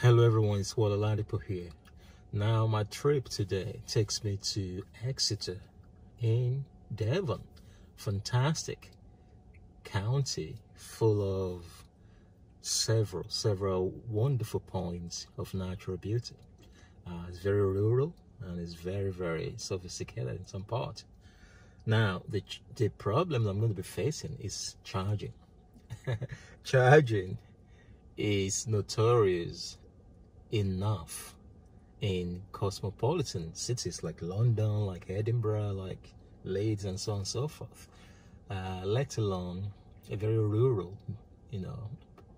Hello everyone, it's Oladipo here. Now my trip today takes me to Exeter in Devon. Fantastic county full of several wonderful points of natural beauty. It's very rural and it's very sophisticated in some part. Now the problem I'm going to be facing is charging. Charging is notorious enough in cosmopolitan cities like London, like Edinburgh, like Leeds, and so on and so forth. Let alone a very rural,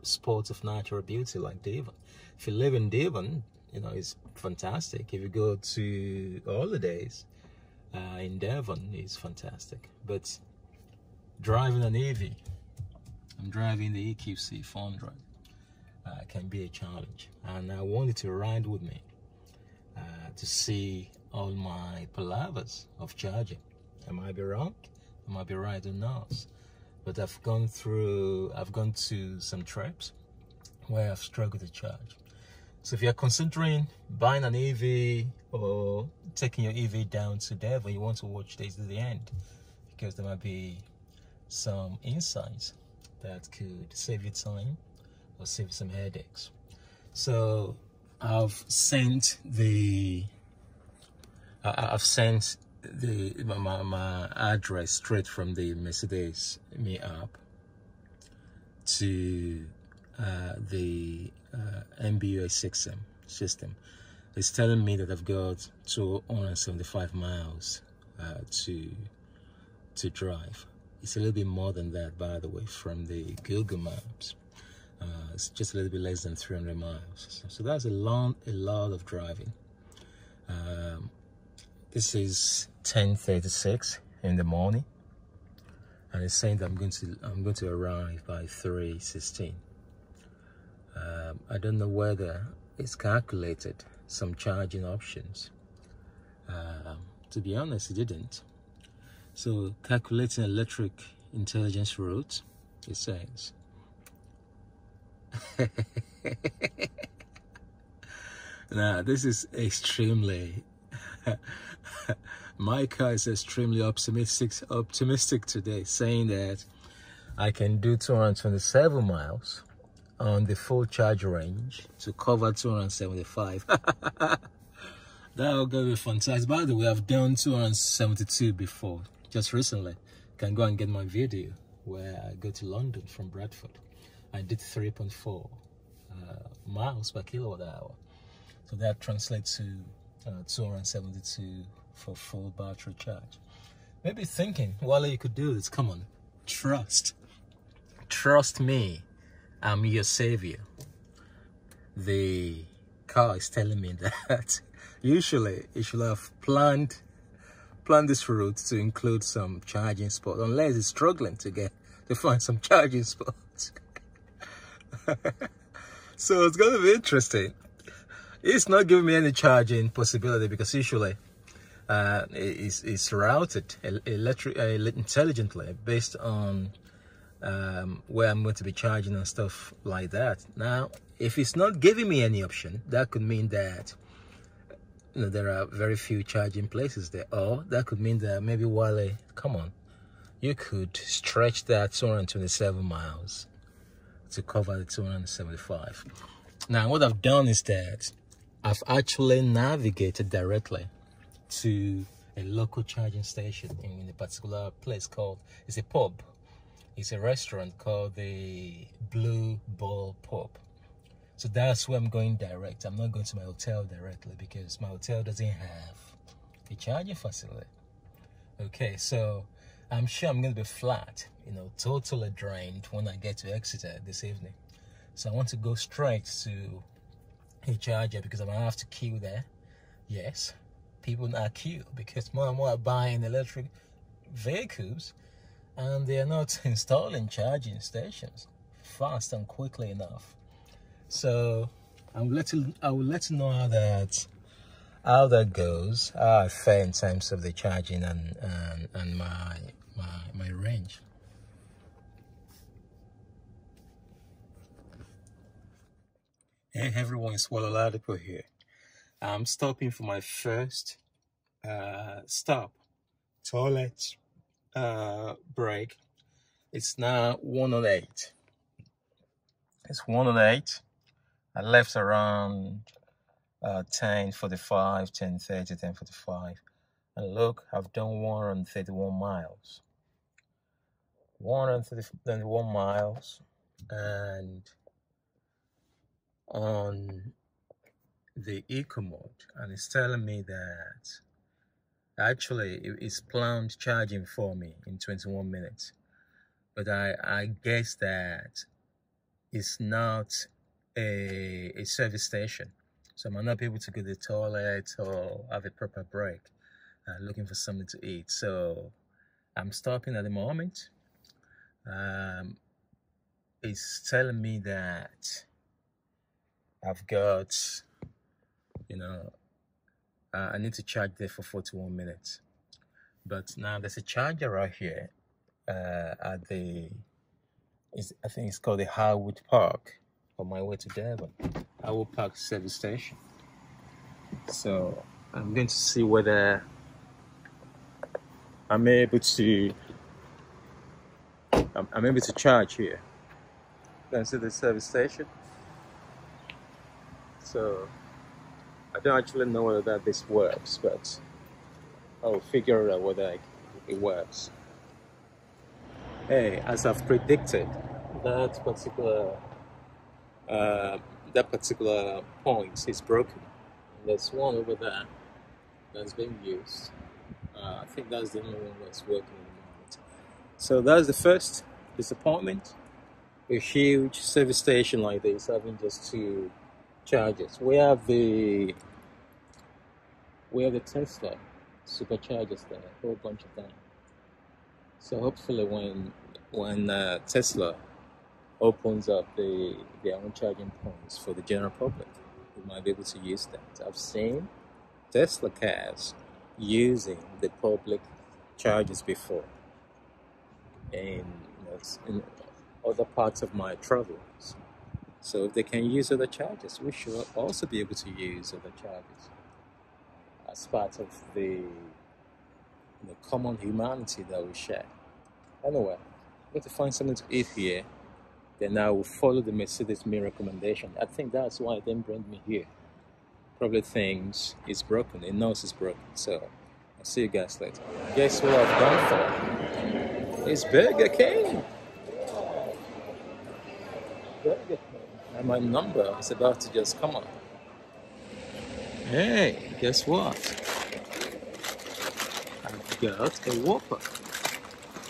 spot of natural beauty like Devon. If you live in Devon, it's fantastic. If you go to holidays in Devon, it's fantastic. But driving an EV, I'm driving the EQC 400. Can be a challenge, and I wanted to ride with me to see all my palavers of charging. I might be wrong, I might be right, who knows? But I've gone to some trips where I've struggled to charge. So if you're considering buying an EV or taking your EV down to Devon, you want to watch this to the end, because there might be some insights that could save you time or save some headaches. So I've sent my address straight from the Mercedes Me app to the MBUS system. It's telling me that I've got 275 miles to drive. It's a little bit more than that, by the way, from the Google Maps. It's just a little bit less than 300 miles. So that's a lot of driving. This is 10:36 in the morning, and it's saying that I'm going to arrive by 3:16. I don't know whether it's calculated some charging options. To be honest, it didn't. So calculating electric intelligence routes, it says now this is extremely my car is extremely optimistic today, saying that I can do 227 miles on the full charge range to cover 275. That will be fantastic. By the way, I've done 272 before, just recently. You can go and get my video where I go to London from Bradford. I did 3.4 miles per kilowatt hour. So that translates to 272 for full battery charge. Maybe thinking, well, you could do this. Come on, trust me, I'm your savior. The car is telling me that usually it should have planned this route to include some charging spots, unless it's struggling to find some charging spots. So it's going to be interesting. It's not giving me any charging possibility, because usually it's routed intelligently based on where I'm going to be charging and stuff like that. Now, if it's not giving me any option, that could mean that there are very few charging places there, or that could mean that maybe Wale, come on, you could stretch that 227 miles to cover the 275. Now, what I've done is that I've actually navigated directly to a local charging station in a particular place called, it's a pub, it's a restaurant called the Blue Ball Pub. So that's where I'm going direct. I'm not going to my hotel directly, because my hotel doesn't have a charging facility. Okay, so I'm sure I'm going to be flat, totally drained when I get to Exeter this evening. So I want to go straight to a charger, because I'm going to have to queue there. Yes, people are queue because more and more are buying electric vehicles, and they are not installing charging stations fast and quickly enough. So I will let you know how that goes, how I fare in terms of the charging and my range. Hey everyone, it's Walaladipo here. I'm stopping for my first stop, toilet break. It's now 1:08. It's 1:08. I left around 10:45, 10:30, 10:45. And look, I've done 131 miles. 131 miles, and on the eco mode, and it's telling me that actually it's planned charging for me in 21 minutes, but I guess that it's not a service station, so I might not be able to go to the toilet or have a proper break, looking for something to eat. So I'm stopping at the moment. It's telling me that I've got, I need to charge there for 41 minutes. But now there's a charger right here at I think it's called the Harwood Park, on my way to Devon. Harwood Park service station. So I'm going to see whether I'm able to charge here. You can see the service station. So I don't actually know whether this works, but I'll figure out whether it works. Hey, as I've predicted, that particular point is broken. There's one over there that's being used. I think that's the only one that's working at the moment. So that's the first disappointment. A huge service station like this having just two chargers. We have the Tesla superchargers there, a whole bunch of them. So hopefully when Tesla opens up their own charging points for the general public, we might be able to use that. I've seen Tesla cars using the public chargers before in other parts of my travels. So if they can use other chargers, we should also be able to use other chargers as part of the common humanity that we share. Anyway, I'm going to find something to eat here. Then I will follow the Mercedes-Me recommendation. I think that's why it didn't bring me here. Probably thinks it's broken. It knows it's broken. So I'll see you guys later. Guess what I've gone for? It's Burger King. Burger King. And my number is about to just come up. Hey, guess what? I've got a Whopper.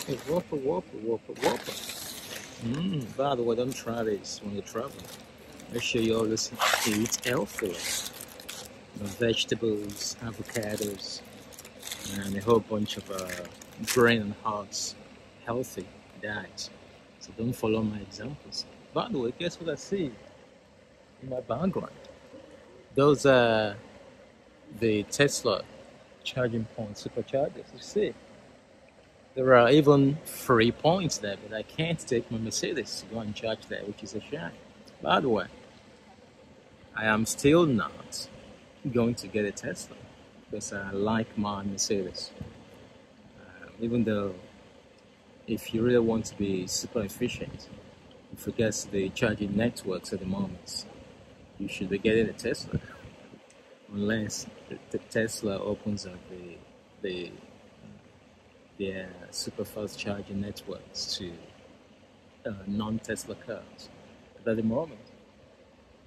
A Whopper. By the way, don't try this when you travel. Make sure you always eat healthy. Vegetables, avocados, and a whole bunch of brain and heart healthy diet. So don't follow my examples. By the way, guess what I see in my background? Those are the Tesla charging point superchargers. You see, there are even 3 points there, but I can't take my Mercedes to go and charge there, which is a shame. By the way, I am still not going to get a Tesla because I like my Mercedes. Even though if you really want to be super efficient, and forget the charging networks at the moment, you should be getting a Tesla. Unless the Tesla opens up their super fast charging networks to non-Tesla cars. But at the moment,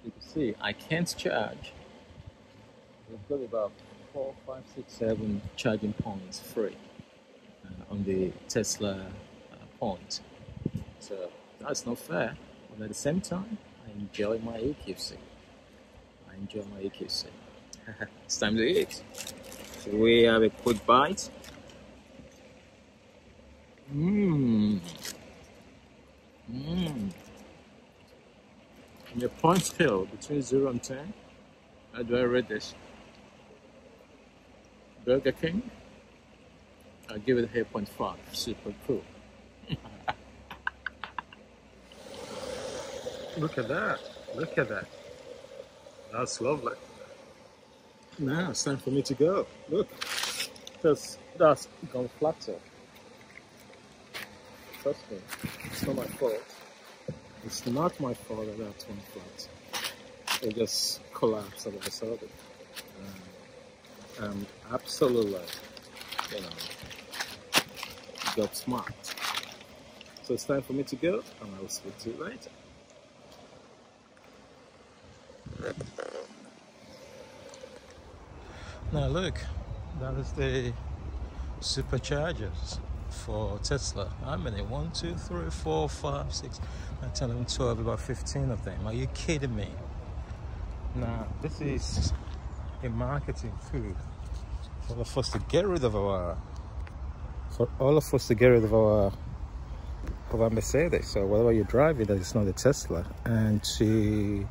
you can see I can't charge. We've got about 4, 5, 6, 7 charging points free on the Tesla point. So that's not fair. But at the same time, I enjoy my EQC. It's time to eat. So we have a quick bite. On your point scale between 0 and 10, how do I rate this? Burger King, I'll give it 8.5. Super cool. Look at that. That's lovely. Now it's time for me to go. Look, that's gone flatter. Trust me, it's not my fault. It's not my fault that that's one flat. It just collapsed all of a sudden. Absolutely, you know, got smart. So it's time for me to go, and I will speak to you later. Now look, that is the superchargers for Tesla. How many? 1, 2, 3, 4, 5, 6, 9, 10, 11, 12, about 15 of them. Are you kidding me? Now, this is a marketing tool for all of us to get rid of our Mercedes. So whatever you're driving that is not a Tesla, and to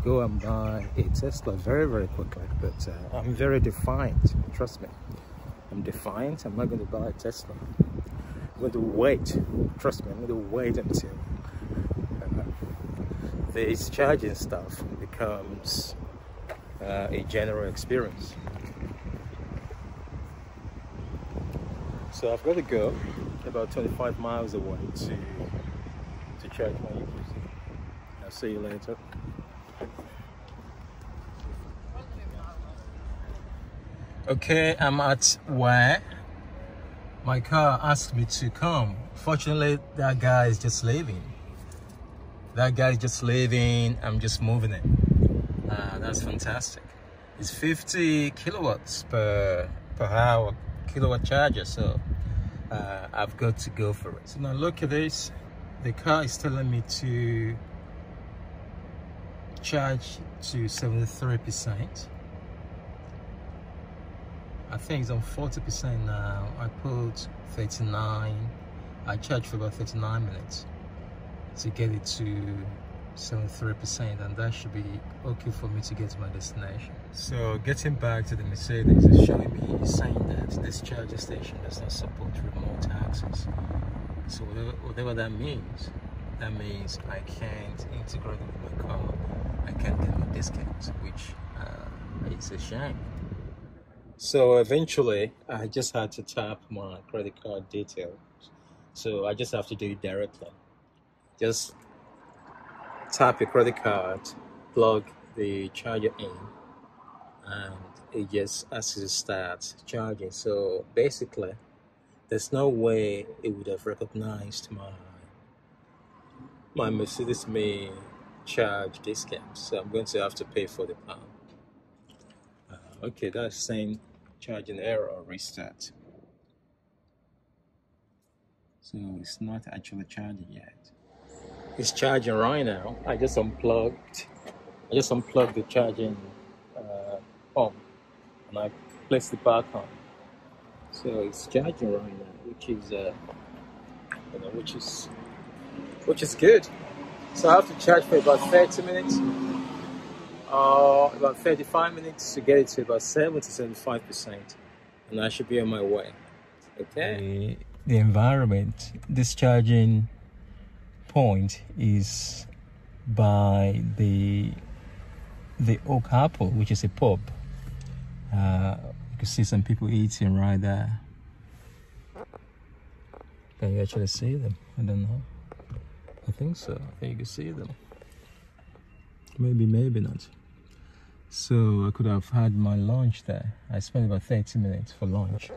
go and buy a Tesla very, very quickly. But I'm very defiant, trust me. I'm defiant. I'm not going to buy a Tesla. I'm going to wait. Trust me, I'm going to wait until this charging stuff becomes a general experience. So I've got to go about 25 miles away to charge my EQC. I'll see you later. Okay, I'm at where my car asked me to come. Fortunately, that guy is just leaving. I'm just moving it. That's fantastic. It's 50 kilowatts per hour kilowatt charger, so I've got to go for it. So now look at this. The car is telling me to charge to 73%. I think it's on 40% now. I put 39. I charged for about 39 minutes to get it to 73%, and that should be okay for me to get to my destination. So getting back to the Mercedes, is showing me, saying that this charger station does not support remote access. So whatever that means I can't integrate it with my car. I can't get my discounts, which is a shame. So eventually, I just had to tap my credit card details. So I just have to do it directly. Just tap your credit card, plug the charger in, and it just asks you to start charging. So basically, there's no way it would have recognized my mercedesmecharge discount. So I'm going to have to pay £40. Okay, that's saying charging error, restart. So it's not actually charging yet. It's charging right now. I just unplugged the charging pump, and I placed it back on. So it's charging right now, which is good. So I have to charge for about 30 minutes. About 35 minutes to get it to about 70–75%, and I should be on my way. Okay. The environment, this charging point is by the Oak Apple, which is a pub. You can see some people eating right there. Can you actually see them? I don't know. I think so. I think you can see them. Maybe not. So I could have had my lunch there. I spent about 30 minutes for lunch,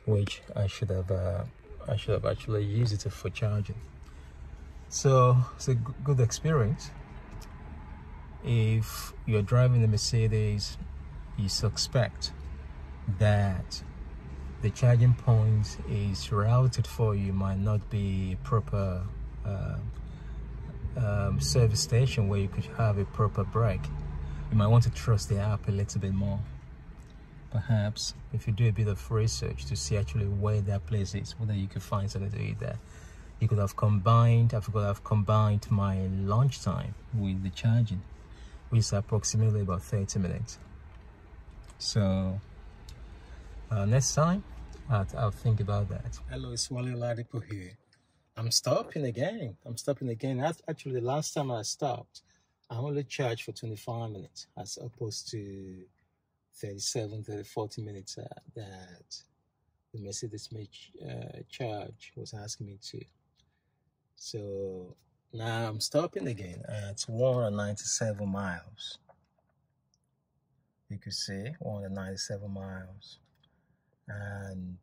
which I should have actually used it for charging. So it's a good experience. If you're driving a Mercedes, you suspect that the charging point is routed for you, might not be proper service station where you could have a proper break. You might want to trust the app a little bit more. Perhaps if you do a bit of research to see actually where that place is, whether you could find something to eat there. You could have combined, my lunch time with the charging, which is approximately about 30 minutes. So next time I'll think about that. Hello, it's Wale Ladipo here. I'm stopping again. Actually, the last time I stopped, I only charge for 25 minutes as opposed to 40 minutes that the Mercedes charge was asking me to. So now I'm stopping again at 197 miles. You can see 197 miles. And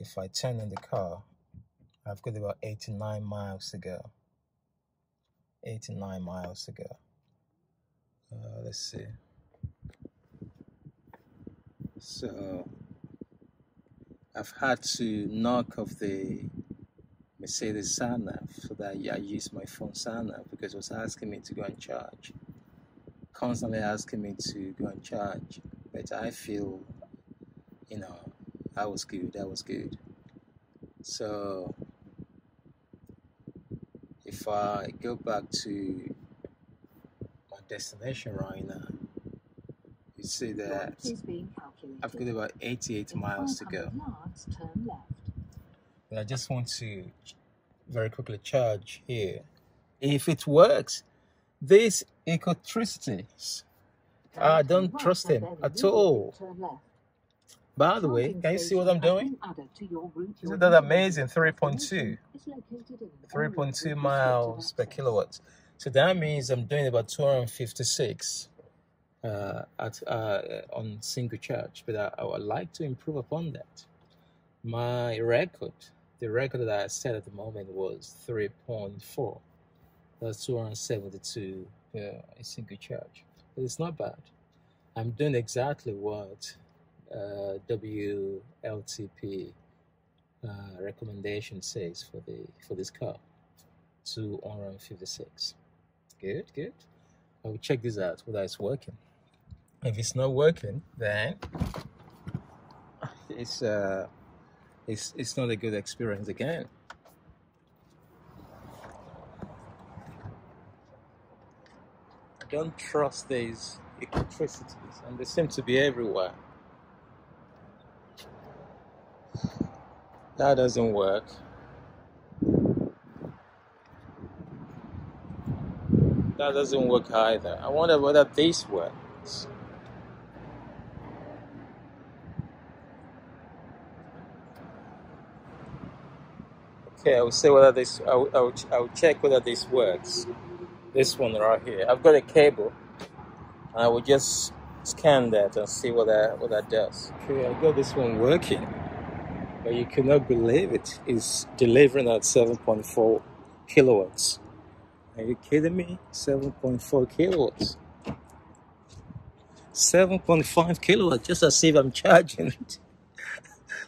if I turn on the car, I've got about 89 miles to go. 89 miles to go. Let's see. So I've had to knock off the Mercedes sat-nav so that I use my phone sat-nav because it was asking me to go and charge. Constantly asking me to go and charge. But I feel, you know, that was good. So if I go back to my destination right now, you see that I've got about 88 miles to go. But I just want to very quickly charge here. If it works, these electricities, I don't trust them at all. By the way, can you see what I'm doing? Isn't that amazing? 3.2 miles per kilowatt. So that means I'm doing about 256 on single charge. But I would like to improve upon that. My record, the record that I set at the moment was 3.4. That's 272 a single charge. But it's not bad. I'm doing exactly what WLTP recommendation says for this car, 256. Good. I will check this out whether it's working. If it's not working, then it's not a good experience again. I don't trust these electricities, and they seem to be everywhere. That doesn't work. That doesn't work either. I wonder whether this works. Okay, I will say whether this. I will check whether this works. This one right here. I've got a cable. I will just scan that and see what that does. Okay, I got this one working. But you cannot believe it. It's delivering at 7.4 kilowatts. Are you kidding me? 7.4 kilowatts. 7.5 kilowatts, just as if I'm charging it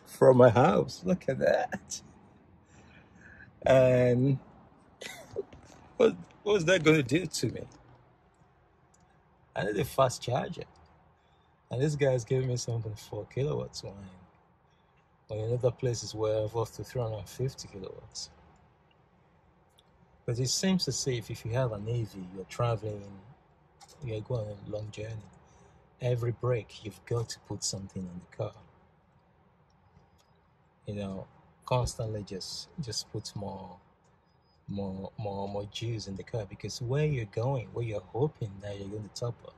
from my house. Look at that. And what's that going to do to me? I need a fast charger. And this guy's giving me 7.4 kilowatts when in other places where I've up to 350 kilowatts. But it seems as if you have an EV, you're traveling, you're going on a long journey. Every break, you've got to put something in the car. You know, constantly just put more juice in the car, because where you're going, where you're hoping that you're going to top up,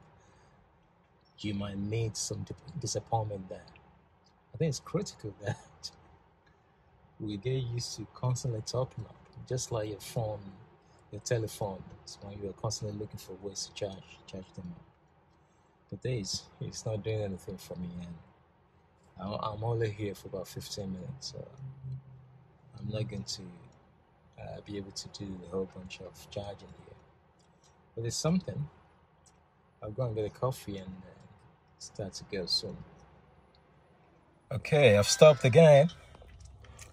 you might meet some disappointment there. I think it's critical that we get used to constantly topping up, just like your phone, your telephone. It's when you are constantly looking for ways to charge them up. But this, it's not doing anything for me, and I'm only here for about 15 minutes, so I'm not going to be able to do a whole bunch of charging here. But it's something. I'll go and get a coffee and start to go soon. Okay, I've stopped again.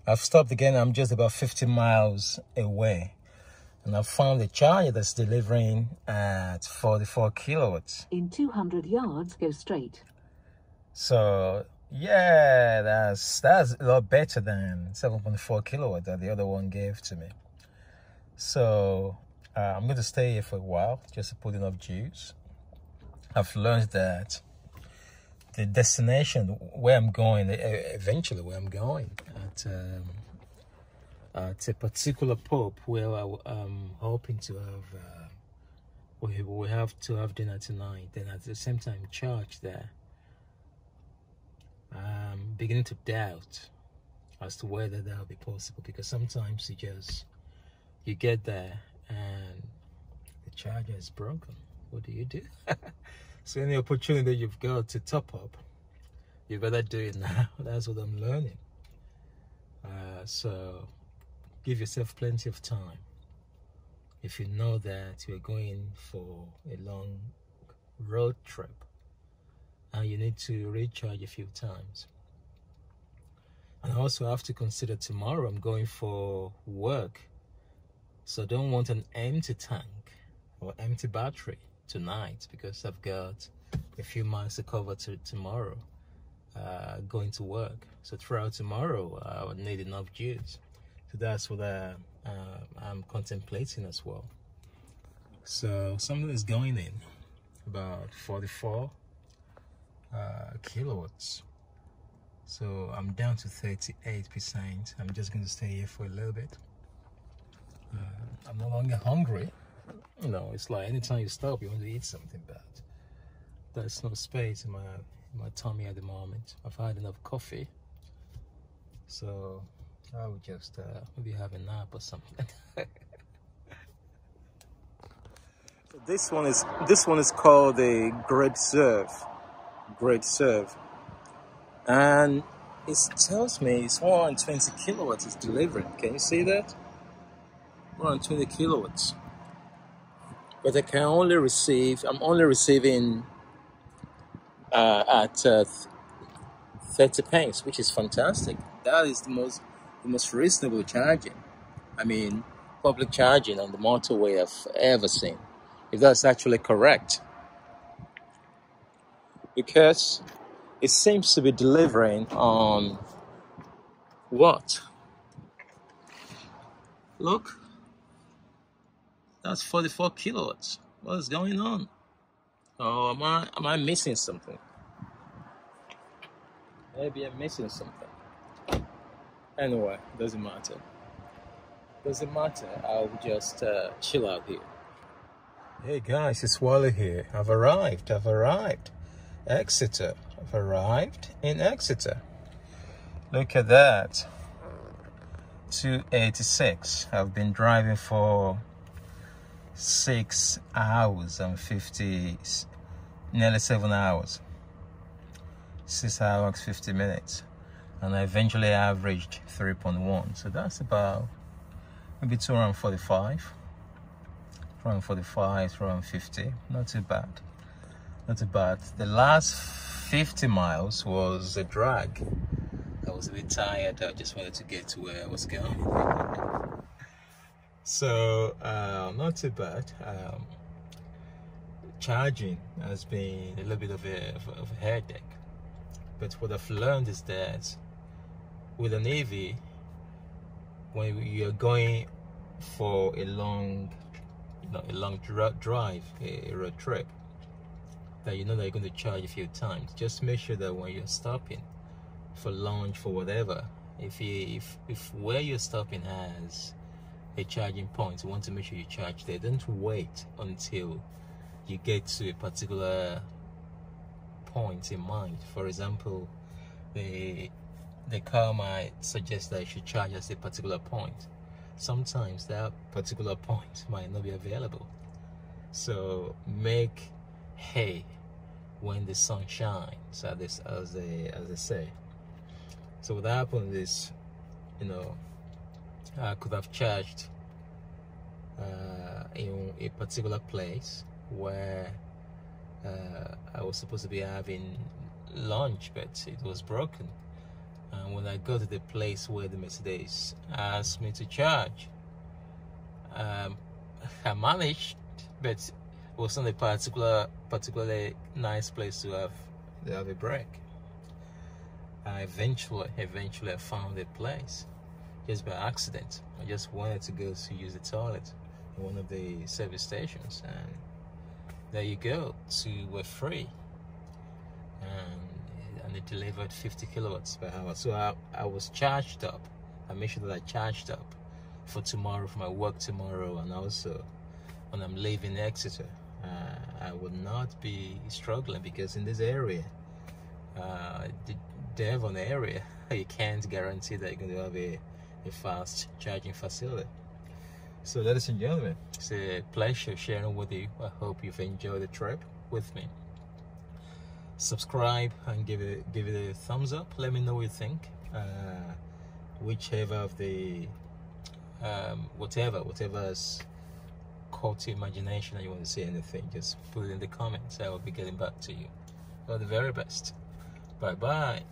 I'm just about 50 miles away. And I've found a charger that's delivering at 44 kilowatts. In 200 yards, go straight. So, yeah, that's a lot better than 7.4 kilowatts that the other one gave to me. So, I'm going to stay here for a while, just to put enough juice. I've learned that the destination where I'm going, eventually where I'm going, at a particular pub where I'm hoping to have we have to have dinner tonight, then at the same time charge there. I'm beginning to doubt as to whether that'll be possible, because sometimes you get there and the charger is broken. What do you do? So any opportunity you've got to top up, you better do it now. That's what I'm learning. So give yourself plenty of time. If you know that you're going for a long road trip and you need to recharge a few times. And I also have to consider tomorrow I'm going for work. So I don't want an empty tank or empty battery tonight, because I've got a few miles to cover tomorrow going to work. So throughout tomorrow I would need enough juice. So that's what I'm contemplating as well. So something is going in about 44 kilowatts. So I'm down to 38%. I'm just going to stay here for a little bit. I'm no longer hungry. You know, it's like anytime you stop, you want to eat something, but there's no space in my tummy at the moment. I've had enough coffee, so I would just maybe have a nap or something. So this one is called the Great Serve, and it tells me it's 120 kilowatts is delivering. Can you see that? 120 kilowatts. But I'm only receiving at 30 pence, which is fantastic. That is the most reasonable charging. I mean, public charging on the motorway I've ever seen, if that's actually correct. Because it seems to be delivering on what? Look. That's 44 kilowatts. What is going on? Oh, am I missing something? Maybe I'm missing something. Anyway, doesn't matter. I'll just chill out here. Hey guys, it's Wally here. I've arrived. Exeter. I've arrived in Exeter. Look at that. 286. I've been driving for 6 hours and 50, nearly 7 hours. 6 hours 50 minutes, and I eventually averaged 3.1. So that's about maybe 245, 250. Not too bad. The last 50 miles was a drag. I was a bit tired. I just wanted to get to where I was going. So not too bad. Charging has been a little bit of a headache, but what I've learned is that with an EV, when you're going for a long drive, a road trip, that you know that you're going to charge a few times, just make sure that when you're stopping for lunch, for whatever, if where you're stopping has a charging point, you want to make sure you charge there. Don't wait until you get to a particular point in mind. For example, the car might suggest that you should charge at a particular point. Sometimes that particular point might not be available. So make hay when the sun shines, as they say. So what happened is, I could have charged in a particular place where I was supposed to be having lunch, but it was broken. And when I got to the place where the Mercedes asked me to charge, I managed, but it wasn't a particularly nice place to have a break. I eventually found a place just by accident. I just wanted to go to use the toilet in one of the service stations, and there you go, we're free, and it delivered 50 kilowatts per hour. So I was charged up. I made sure that I charged up for tomorrow, for my work tomorrow, and also when I'm leaving Exeter. I would not be struggling, because in this area, the Devon area, you can't guarantee that you're going to have a fast charging facility. So ladies and gentlemen, it's a pleasure sharing with you. I hope you've enjoyed the trip with me. Subscribe and give it a thumbs up. Let me know what you think. Whichever of the whatever's caught your imagination and you want to say anything, just put it in the comments. I will be getting back to you. All the very best. Bye bye.